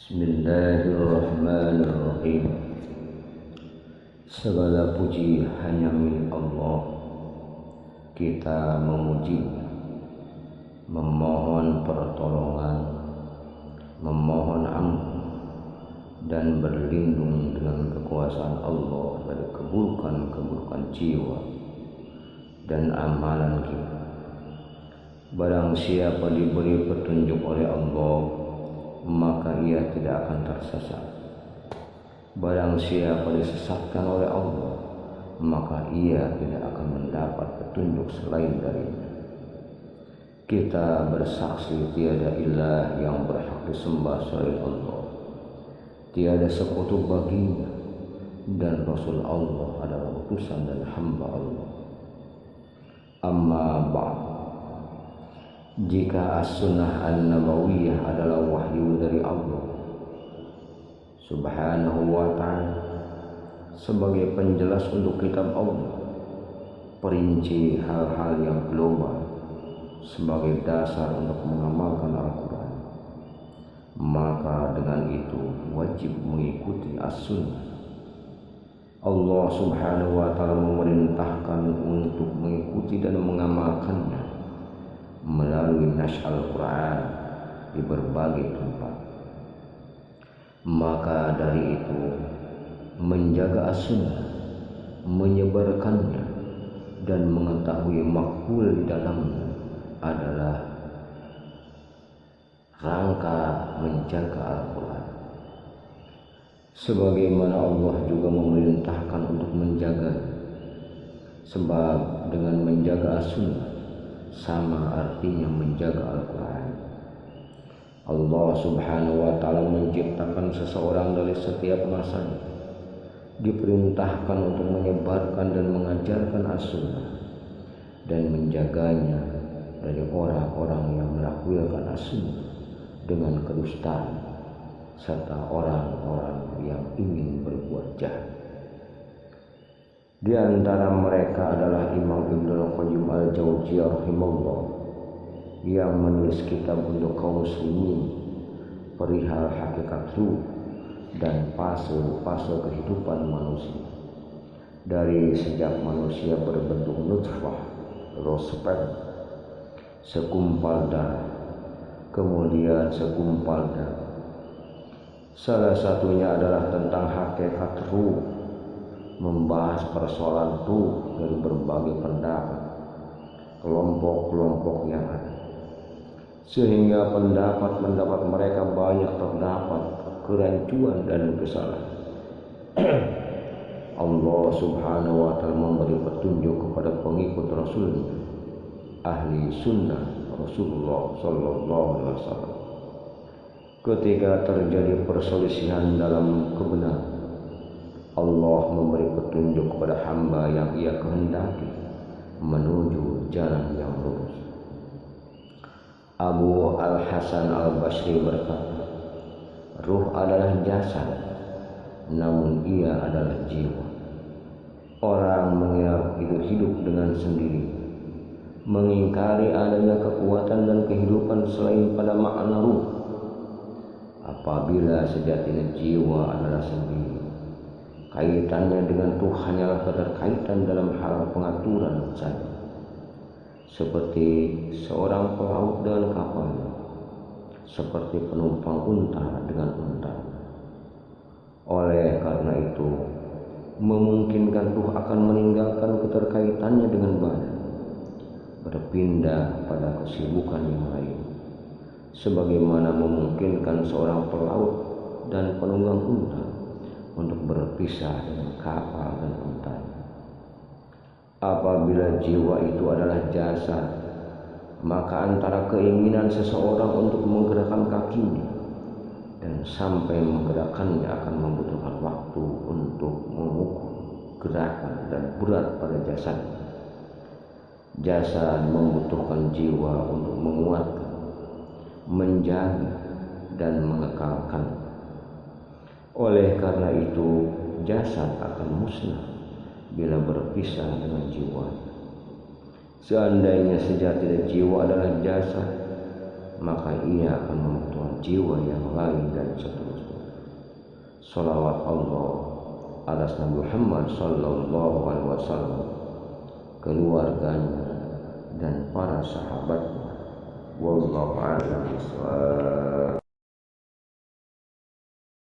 Bismillahirrahmanirrahim. Segala puji hanya milik Allah. Kita memujinya, memohon pertolongan, memohon ampun, dan berlindung dengan kekuasaan Allah dari keburukan-keburukan jiwa dan amalan kita. Barang siapa diberi petunjuk oleh Allah, maka ia tidak akan tersesat. Barang siapa disesatkan oleh Allah, maka ia tidak akan mendapat petunjuk selain darinya. Kita bersaksi tiada ilah yang berhak disembah selain Allah, tiada sekutu baginya, dan Rasul Allah adalah utusan dan hamba Allah. Amma ba'd. Jika as-sunnah an-nabawiyah adalah wahyu dari Allah Subhanahu wa ta'ala sebagai penjelas untuk kitab Allah, perinci hal-hal yang global sebagai dasar untuk mengamalkan Al-Quran, maka dengan itu wajib mengikuti as-sunnah. Allah Subhanahu wa ta'ala memerintahkan untuk mengikuti dan mengamalkannya melalui nasy Al-Quran di berbagai tempat. Maka dari itu, menjaga as-sunnah, menyebarkannya, dan mengetahui makbul di dalamnya adalah rangka menjaga Al-Quran. Sebagaimana Allah juga memerintahkan untuk menjaga, sebab dengan menjaga as-sunnah sama artinya menjaga Al-Quran. Allah Subhanahu wa ta'ala menciptakan seseorang dari setiap masanya, diperintahkan untuk menyebarkan dan mengajarkan as-sunnah dan menjaganya dari orang-orang yang menakwilkan as-sunnah dengan kedustaan serta orang-orang yang ingin berbuat jahat. Di antara mereka adalah Imam Ibnul Qayyim al-Jauziyah rahimahullah yang menulis kitab untuk kaum muslimin perihal hakikat ruh dan fase-fase kehidupan manusia, dari sejak manusia berbentuk nutfah, sperma, segumpal darah, kemudian segumpal darah. Salah satunya adalah tentang hakikat ruh, membahas persoalan ruh dari berbagai pendapat, kelompok-kelompok yang ada, sehingga pendapat-pendapat mereka banyak terdapat kerancuan dan kesalahan. Allah Subhanahu wa ta'ala memberi petunjuk kepada pengikut Rasulnya, ahli sunnah Rasulullah sallallahu alaihi wasallam. Ketika terjadi perselisihan dalam kebenaran, Allah memberi petunjuk kepada hamba yang ia kehendaki menuju jalan yang lurus. Abu Al-Hasan Al-Basri berkata, ruh adalah jasad, namun ia adalah jiwa. Orang mengira hidup dengan sendiri, mengingkari adanya kekuatan dan kehidupan selain pada makna ruh. Apabila sejatinya jiwa adalah sendiri, kaitannya dengan Tuhan hanyalah keterkaitan dalam hal pengaturan saja, seperti seorang pelaut dengan kapalnya, seperti penumpang unta dengan unta. Oleh karena itu, memungkinkan Tuhan akan meninggalkan keterkaitannya dengan badan, berpindah pada kesibukan yang lain, sebagaimana memungkinkan seorang pelaut dan penunggang unta untuk berpisah dengan kapal dan unta. Apabila jiwa itu adalah jasad, maka antara keinginan seseorang untuk menggerakkan kakinya dan sampai menggerakkannya akan membutuhkan waktu untuk mengukur gerakan dan berat pada jasad. Jasad membutuhkan jiwa untuk menguatkan, menjaga, dan mengekalkan. Oleh karena itu, jasad akan musnah bila berpisah dengan jiwa. Seandainya sejatinya jiwa adalah jasad, maka ia akan membutuhkan jiwa yang lain dan seterusnya. Salawat Allah atas Nabi Muhammad sallallahu alaihi wasallam, keluarganya dan para sahabatnya. Wallahu a'lam bishawab.